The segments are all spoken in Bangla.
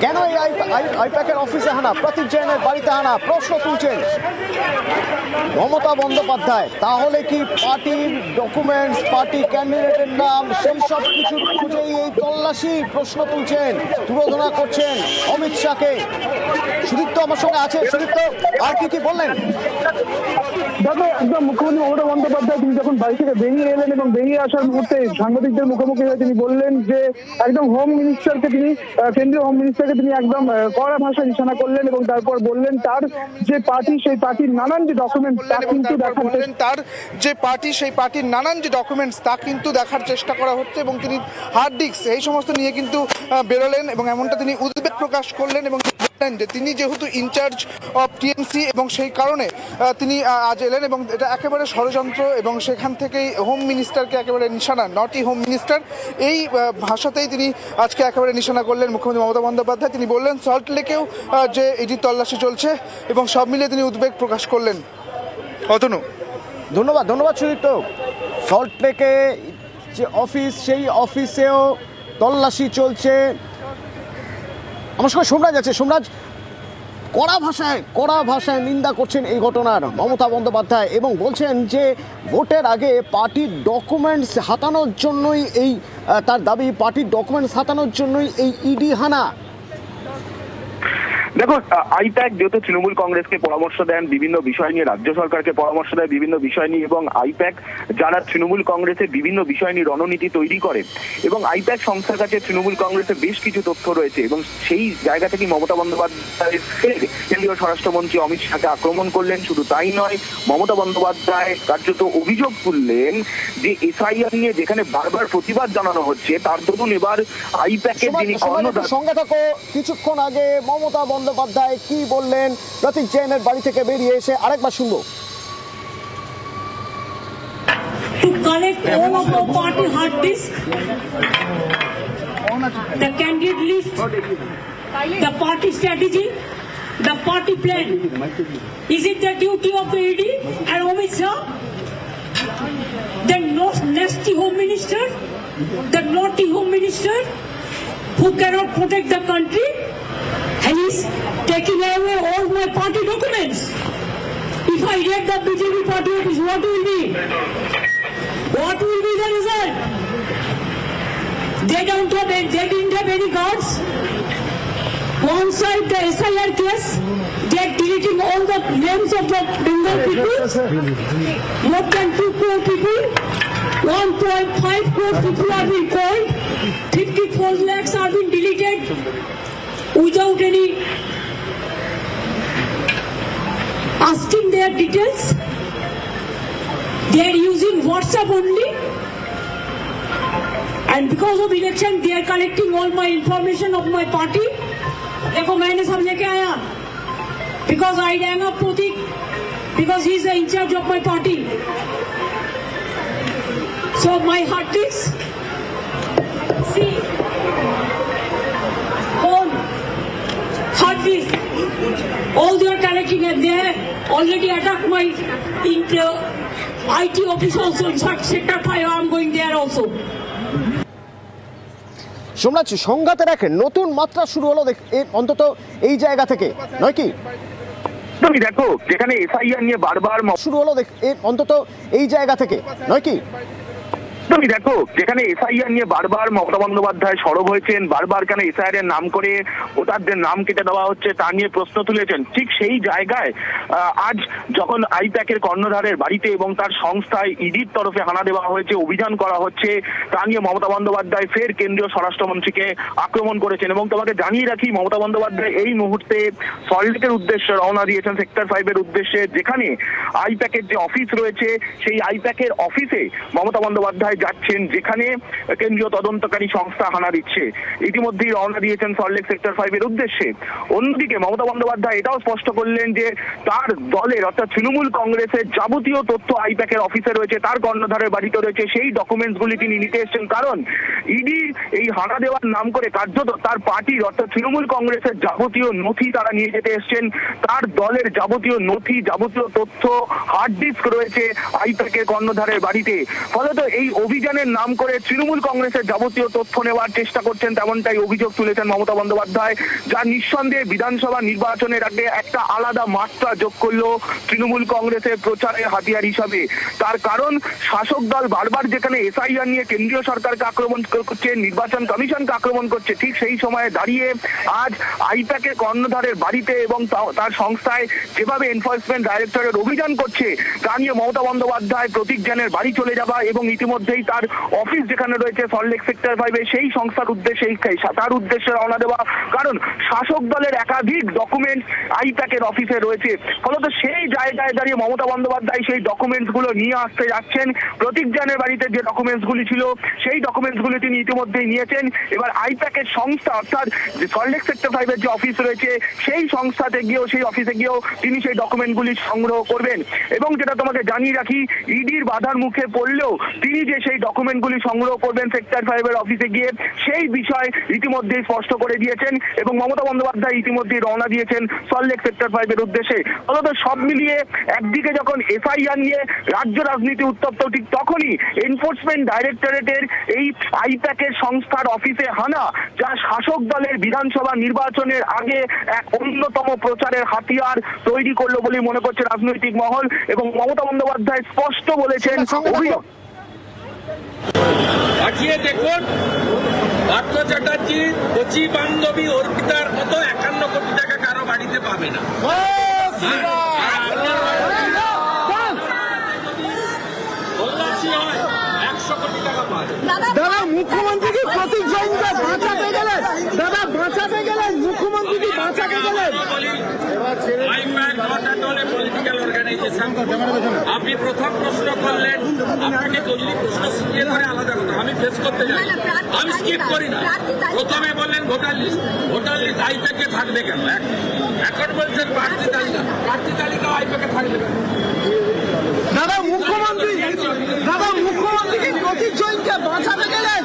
কেন এই আইপ্যাকের অফিসে হানা, প্রতীক জৈনের বাড়িতে হানা, প্রশ্ন তুলছেন মমতা বন্দ্যোপাধ্যায়। তাহলে কি পার্টির ডকুমেন্টস, পার্টি ক্যান্ডিডেটের নাম, সেই সব কিছুর খুঁজেই এই তল্লাশি? প্রশ্ন তুলছেন, তুলোধনা করছেন অমিত শাহকে। সুদীপ্ত আমার সঙ্গে আছে। সুদীপ্ত, আর কি বললেন? দেখো, একদম মুখ্যমন্ত্রী মমতা বন্দ্যোপাধ্যায় তিনি যখন বাড়ি থেকে বেরিয়ে এলেন এবং বেরিয়ে আসার মুহূর্তে সাংবাদিকদের মুখোমুখি হয়ে তিনি বললেন যে একদম হোম মিনিস্টারকে তিনি, কেন্দ্রীয় হোম মিনিস্টারকে তিনি একদম কড়া ভাষায় নিশানা করলেন এবং তারপর বললেন তার যে পার্টি, সেই পার্টির নানান যে ডকুমেন্টস তা কিন্তু দেখার চেষ্টা করা হচ্ছে এবং তিনি হার্ড ডিস্ক এই সমস্ত নিয়ে কিন্তু বেরোলেন এবং এমনটা তিনি উদ্বেগ প্রকাশ করলেন এবং যে তিনি যেহেতু ইনচার্জ অফ টিএমসি এবং সেই কারণে তিনি আজ এলেন এবং এটা একেবারে ষড়যন্ত্র এবং সেখান থেকেই হোম মিনিস্টারকে একেবারে নিশানা, নটি হোম মিনিস্টার, এই ভাষাতেই তিনি আজকে একেবারে নিশানা করলেন মুখ্যমন্ত্রী মমতা বন্দ্যোপাধ্যায়। তিনি বললেন সল্ট লেকেও যে এটি তল্লাশি চলছে এবং সব মিলিয়ে তিনি উদ্বেগ প্রকাশ করলেন। অতনু, ধন্যবাদ সুদীপ্ত। সল্ট লেকে যে অফিস, সেই অফিসেও তল্লাশি চলছে। আমার সঙ্গে সোমরাজ আছে। সোমরাজ, কড়া ভাষায় নিন্দা করছেন এই ঘটনার মমতা বন্দ্যোপাধ্যায় এবং বলছেন যে ভোটের আগে পার্টির ডকুমেন্টস হাতানোর জন্যই এই, তার দাবি পার্টির ডকুমেন্টস হাতানোর জন্যই এই ইডি হানা। দেখো, আইপ্যাক যেহেতু তৃণমূল কংগ্রেসকে পরামর্শ দেন বিভিন্ন বিষয় নিয়ে, রাজ্য সরকারকে পরামর্শ দেয় বিভিন্ন বিষয় নিয়ে, এবং আইপ্যাক যারা তৃণমূল কংগ্রেসের বিভিন্ন বিষয় নিয়ে রণনীতি তৈরি করে এবং আইপ্যাক সংস্থার কাছে তৃণমূল কংগ্রেসের বেশ কিছু তথ্য রয়েছে এবং সেই জায়গা থেকে মমতা বন্দ্যোপাধ্যায় কেন্দ্রীয় স্বরাষ্ট্রমন্ত্রী অমিত শাহকে আক্রমণ করলেন। শুধু তাই নয়, মমতা বন্দ্যোপাধ্যায় কার্যত অভিযোগ তুললেন যে এসআইআর নিয়ে যেখানে বারবার প্রতিবাদ জানানো হচ্ছে, তার দরুন এবার আইপ্যাকের যিনি সঙ্গে থাকো। কিছুক্ষণ আগে মমতা বন্দ্যোপাধ্যায় কি বললেন প্রতীক জৈনের বাড়ি থেকে বেরিয়ে এসে, আরেকবার শুনবো। To collect all of our party hard disk, the candidate list, the party strategy, the party plan. Is it the duty of the ED and Amit Shah, the nasty home minister, the naughty home minister who cannot protect the country? And he's taking away all my party documents. If I get the BJP party office, what will be? What will be the result? They didn't have any guards. One side the SIR case, they're deleting all the names of the Bengal people. More than 2 crore people. 1.5 crore people are being called. 54 lakhs are being deleted without any asking their details. They are using WhatsApp only, and because of election they are collecting all my information of my party. देखो मैंने सब लेके आया because I rang up Pratik because he is the in charge of my party. So my hard disk, see, phone, hard disk, all they are collecting, and they have already attacked my IT office also. In fact, sector 5 I am going there also. Somraj, সংঘাতের এক নতুন মাত্রা শুরু হলো অন্তত এই জায়গা থেকে, নয় কি? তুমি দেখো, যেখানে এসআইআর নিয়ে বারবার শুরু হলো অন্তত এই জায়গা থেকে, নয় কি? তুমি দেখো, যেখানে এসআইআর নিয়ে বারবার মমতা বন্দ্যোপাধ্যায় সরব হয়েছেন, বারবার কেন এসআইআর এর নাম করে ভোটারদের নাম কেটে দেওয়া হচ্ছে তা নিয়ে প্রশ্ন তুলেছেন। ঠিক সেই জায়গায় আজ যখন আইপ্যাকের কর্ণধারের বাড়িতে এবং তার সংস্থায় ইডির তরফে হানা দেওয়া হয়েছে, অভিযান করা হচ্ছে, তা নিয়ে মমতা বন্দ্যোপাধ্যায় ফের কেন্দ্রীয় স্বরাষ্ট্রমন্ত্রীকে আক্রমণ করেছেন। এবং তোমাকে জানিয়ে রাখি, মমতা বন্দ্যোপাধ্যায় এই মুহূর্তে সল্ট লেকের উদ্দেশ্যে রওনা দিয়েছেন, সেক্টর 5 এর উদ্দেশ্যে, যেখানে আইপ্যাকের যে অফিস রয়েছে সেই আইপ্যাকের অফিসে মমতা বন্দ্যোপাধ্যায় যাচ্ছেন যেখানে কেন্দ্রীয় তদন্তকারী সংস্থা হানা দিচ্ছে। ইতিমধ্যেই রওনা দিয়েছেন সল্টলেক সেক্টর 5 এর উদ্দেশ্যে। অন্যদিকে মমতা বন্দ্যোপাধ্যায় এটাও স্পষ্ট করলেন যে তার দলের অর্থাৎ তৃণমূল কংগ্রেসের যাবতীয় তথ্য আইপ্যাকের অফিসে রয়েছে, তার কর্ণধারের বাড়িতে রয়েছে, সেই ডকুমেন্টসগুলি তিনি নিতে এসেছেন। কারণ ইডি এই হানা দেওয়ার নাম করে কার্যত তার পার্টির অর্থাৎ তৃণমূল কংগ্রেসের যাবতীয় নথি তারা নিয়ে যেতে এসেছেন। তার দলের যাবতীয় নথি, যাবতীয় তথ্য, হার্ড ডিস্ক রয়েছে আইপ্যাকের কর্ণধারের বাড়িতে। ফলত এই অভিযানের নাম করে তৃণমূল কংগ্রেসের যাবতীয় তথ্য নেওয়ার চেষ্টা করছেন, তেমনটাই অভিযোগ তুলেছেন মমতা বন্দ্যোপাধ্যায়, যা নিঃসন্দেহে বিধানসভা নির্বাচনের আগে একটা আলাদা মাত্রা যোগ করলো তৃণমূল কংগ্রেসের প্রচারের হাতিয়ার হিসাবে। তার কারণ শাসক দল বারবার যেখানে এসআইআর নিয়ে কেন্দ্রীয় সরকারকে আক্রমণ করছে, নির্বাচন কমিশনকে আক্রমণ করছে, ঠিক সেই সময়ে দাঁড়িয়ে আজ আইপ্যাকের কর্ণধারের বাড়িতে এবং তার সংস্থায় যেভাবে এনফোর্সমেন্ট ডাইরেক্টরের অভিযান করছে তা নিয়ে মমতা বন্দ্যোপাধ্যায় প্রতীক জ্ঞানের বাড়ি চলে যাওয়া এবং ইতিমধ্যেই তার অফিস যেখানে রয়েছে সল্টলেক সেক্টর 5 সেই সংস্থার উদ্দেশ্যে তার উদ্দেশ্যে রওনা দেওয়া। কারণ শাসক দলের একাধিক ডকুমেন্ট আইপ্যাকের অফিসে রয়েছে। ফলত সেই জায়গায় দাঁড়িয়ে মমতা বন্দ্যোপাধ্যায় সেই ডকুমেন্টসগুলো নিয়ে আসতে যাচ্ছেন। প্রতীক জ্ঞানের বাড়িতে যে ডকুমেন্টসগুলি ছিল সেই ডকুমেন্টসগুলি তিনি ইতিমধ্যেই নিয়েছেন। এবার আইপ্যাকের সংস্থা অর্থাৎ সল্টলেক সেক্টর 5 যে অফিস রয়েছে সেই সংস্থাতে গিয়েও, সেই অফিসে গিয়েও তিনি সেই ডকুমেন্টগুলি সংগ্রহ করবেন। এবং যেটা তোমাকে জানিয়ে রাখি, ইডির বাধার মুখে পড়লেও তিনি যে সেই ডকুমেন্টগুলি সংগ্রহ করবেন সেক্টর 5 এর অফিসে গিয়ে সেই বিষয় ইতিমধ্যেই স্পষ্ট করে দিয়েছেন এবং মমতা বন্দ্যোপাধ্যায় ইতিমধ্যেই রওনা দিয়েছেন সল্টলেক সেক্টর 5 এর উদ্দেশ্যে। ফলত সব মিলিয়ে একদিকে যখন এসআইআর নিয়ে রাজ্য রাজনীতি উত্তপ্ত, ঠিক তখনই এনফোর্সমেন্ট ডাইরেক্টরেটের এই আইপ্যাকের সংস্থার অফিসে হানা, যা শাসক দলের বিধানসভা নির্বাচনের আগে এক অন্যতম প্রচারের হাতিয়ার তৈরি করলো বলে মনে করছে রাজনৈতিক মহল। এবং মমতা বন্দ্যোপাধ্যায় স্পষ্ট বলেছেন, অভিযোগ পাঠিয়ে দেখুন পার্থ চ্যাটার্জির কচি বান্ধবী অর্পিতার মতো 51 কোটি টাকা কারো বাড়িতে পাবে না। তল্লাশি হয় 100 কোটি টাকা পাবে। দাদা মুখ্যমন্ত্রী কি প্রতীক জৈনকে বাঁচাতে গেলেন? দাদা বাঁচাতে গেলেন, মুখ্যমন্ত্রী কি বাঁচাতে গেলেন? আপনি প্রথম প্রশ্ন করলেন, আপনাকে কজলি প্রশ্ন শিখিয়ে ধরে আলাদা কথা, আমি ফেস করতে যাই, আমি স্কিপ করি না। প্রথমে বললেন ভোটার লিস্ট আইপ্যাকে থাকবে কেন, এখন বলছেন প্রার্থী তালিকা আইপ্যাকে থাকবে কেন? দাদা মুখ্যমন্ত্রী কি প্রতীক জৈনকে বাঁচাতে গেলেন?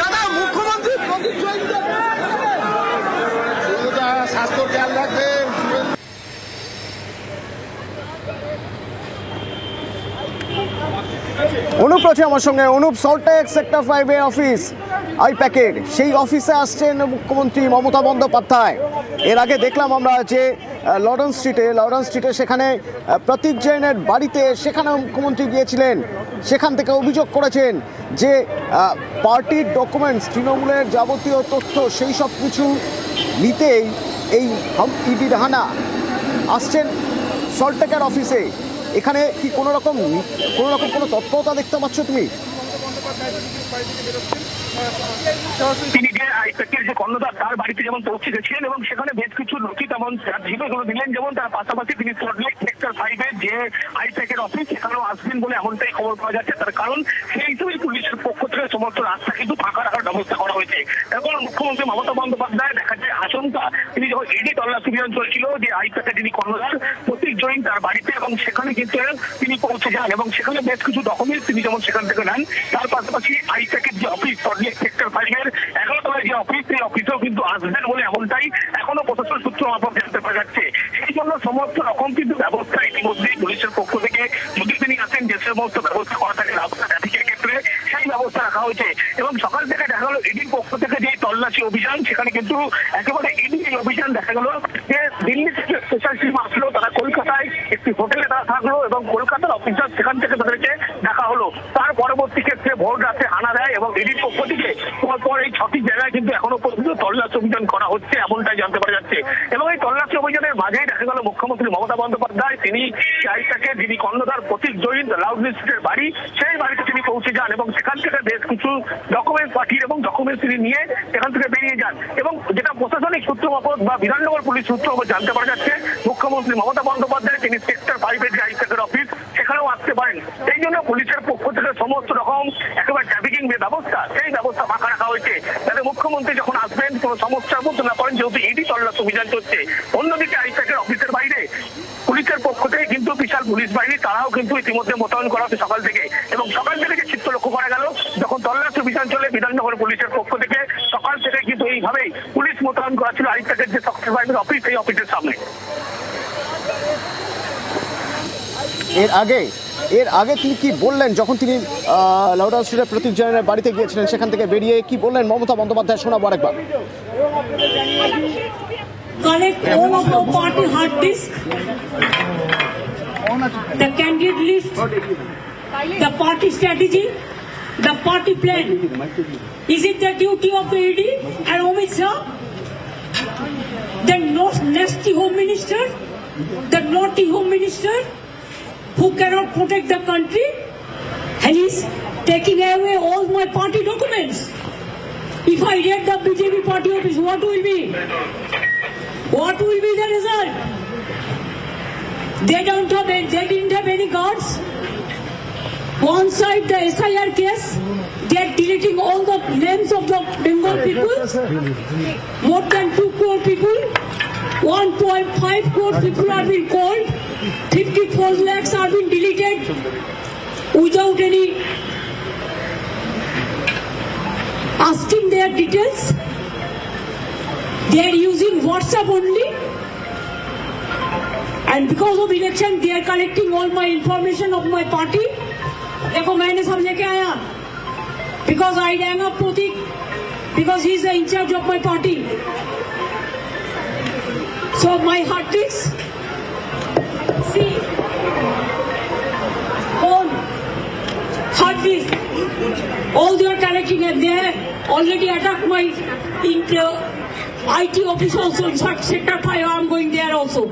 দাদা মুখ্যমন্ত্রী প্রতীক জৈনকে স্বাস্থ্য খেয়াল রাখবেন। অনুপ রয়েছে আমার সঙ্গে। অনুপ, সল্টলেক সেক্টর 5 এর অফিস আইপ্যাকের, সেই অফিসে আসছেন মুখ্যমন্ত্রী মমতা বন্দ্যোপাধ্যায়। এর আগে দেখলাম আমরা যে লর্ডন স্ট্রিটে সেখানে প্রতীক জৈনের বাড়িতে, সেখানে মুখ্যমন্ত্রী গিয়েছিলেন। সেখান থেকে অভিযোগ করেছেন যে পার্টির ডকুমেন্টস, তৃণমূলের যাবতীয় তথ্য, সেই সব কিছু নিতেই এই ইডির হানা। আসছেন সল্টলেকের অফিসে, এখানে কি কোনো রকম কোনো তৎপরতা দেখতে পাচ্ছ তুমি? তিনি যে আইপ্যাকের যে কর্ণধার তার বাড়িতে যেমন পৌঁছে গেছিলেন এবং সেখানে বেশ কিছু নথি তেমন দিলেন, যেমন তার পাশাপাশি তিনি সল্টলেক সেক্টর 5 এর যে আইপ্যাকের অফিস সেখানেও আসবেন বলে এমনটাই খবর পাওয়া যাচ্ছে। তার কারণ সেই হিসেবেই পুলিশের পক্ষ থেকে সমস্ত রাস্তা কিন্তু ফাঁকা রাখার ব্যবস্থা করা হয়েছে। এখন মুখ্যমন্ত্রী মমতা বন্দ্যোপাধ্যায় দেখা যায় আশঙ্কা, তিনি যখন ইডি তল্লাশি অভিযান চলছিল যে আইপ্যাকের যিনি কর্ণধার প্রতীক জৈন তার বাড়িতে, এবং সেখানে কিন্তু তিনি পৌঁছে যান এবং সেখানে বেশ কিছু ডকুমেন্টস তিনি যেমন সেখান থেকে নেন। তার পাশাপাশি আইপ্যাকের যে অফিস সল্টলেক সেক্টর 5 এর 11 তলায় যে অফিস, সেই অফিসেও কিন্তু আসবেন বলে এমনটাই এখনো প্রশাসন সূত্র মারফত জানতে পারা যাচ্ছে। সেই জন্য সমস্ত রকম কিন্তু ব্যবস্থা ইতিমধ্যেই পুলিশের পক্ষ থেকে, যদি তিনি আসেন যে সমস্ত ব্যবস্থা করা থাকে রাস্তা ট্রাফিকের ক্ষেত্রে, সেই ব্যবস্থা রাখা হয়েছে। এবং সকাল থেকে দেখা গেল ইডির পক্ষ থেকে যে তল্লাশি অভিযান, সেখানে কিন্তু একেবারে ইডি এই অভিযান দেখা গেল যে দিল্লি থেকে স্পেশাল টিম আসলো, তারা কলকাতায় একটি হোটেলে তারা থাকলো এবং কলকাতার অফিসার সেখান থেকে তাদেরকে দেখা হলো। তার পরবর্তী ক্ষেত্রে ভোর রাতে হানা দেয় এবং ইডির পক্ষ থেকে পর এই 6টি জায়গায় কিন্তু এখনো পর্যন্ত তল্লাশি অভিযান করা হচ্ছে, এমনটাই জানতে পারা যাচ্ছে। এবং এই তল্লাশি অভিযানের মাঝেই দেখা গেল মুখ্যমন্ত্রী মমতা বন্দ্যোপাধ্যায় তিনি আইপ্যাকে যিনি কর্ণধার প্রতীক জৈন লাউডলি স্ট্রিটের বাড়ি, সেই বাড়িতে তিনি পৌঁছে যান এবং সেখান থেকে বেশ কিছু ডকুমেন্টস পাঠিয়ে এবং ডকুমেন্টস তিনি নিয়ে সেখান থেকে বেরিয়ে যান। এবং যেটা প্রশাসনিক সূত্র মারফত বা বিধাননগর পুলিশ সূত্র জানতে পারা যাচ্ছে, মুখ্যমন্ত্রী মমতা বন্দ্যোপাধ্যায় তিনি সেক্টর 5 এর যে আইপ্যাকের অফিস এখানেও আসতে পারেন। এই জন্য পুলিশের পক্ষ থেকে সমস্ত রকম একেবারে ট্রাফিকিং যে ব্যবস্থা, সেই ব্যবস্থা ফাঁকা রাখা হয়েছে, যাতে মুখ্যমন্ত্রী যখন আসবেন কোনো সমস্যার মধ্যে না পড়েন, যেহেতু ইডি তল্লাশি অভিযান চলছে। অন্যদিকে আইপ্যাকের অফিসের বাইরে পুলিশের পক্ষ থেকে কিন্তু বিশাল পুলিশ বাহিনী, তারাও কিন্তু ইতিমধ্যে মোতায়েন করা হচ্ছে সকাল থেকে। এবং সকাল থেকে যে চিত্র লক্ষ্য করা গেল, যখন তল্লাশি অভিযান চলে বিধাননগর পুলিশের পক্ষ থেকে, সকাল থেকে কিন্তু এইভাবেই পুলিশ মোতায়েন করা ছিল আইপ্যাকের যে সাকসেস বাহিনীর অফিস, সেই অফিসের সামনে। এর আগে তিনি কি বললেন যখন তিনি লাউডার স্ট্রিটের প্রতীক জৈনের বাড়িতে গিয়েছিলেন, সেখান থেকে বেরিয়ে কি বললেন মমতা বন্দ্যোপাধ্যায়, শোনাবো আরেকবার। Collect all of our party hard disk, the candidate list, the party strategy, the party plan. Is it the duty of the ED and Amit Shah, the nasty home minister, the naughty home minister, who cannot protect the country, and he's taking away all my party documents? If I raid the BJP party office, what will be? What will be the result? They didn't have any guards. One side the SIR case, they are deleting all the names of the Bengal people. More than 2 crore people, 1.5 crore people are being called. 54 lakhs are being deleted without any asking their details. They are using WhatsApp only, and because of election they are collecting all my information of my party. देखो मैंने सब लेके आया, because I rang up Pratik, because he is the in charge of my party. So my hard disk, see, phone, hard disk, all they are collecting, and they have already attacked my IT office also. In fact, Sector 5, I am going there also.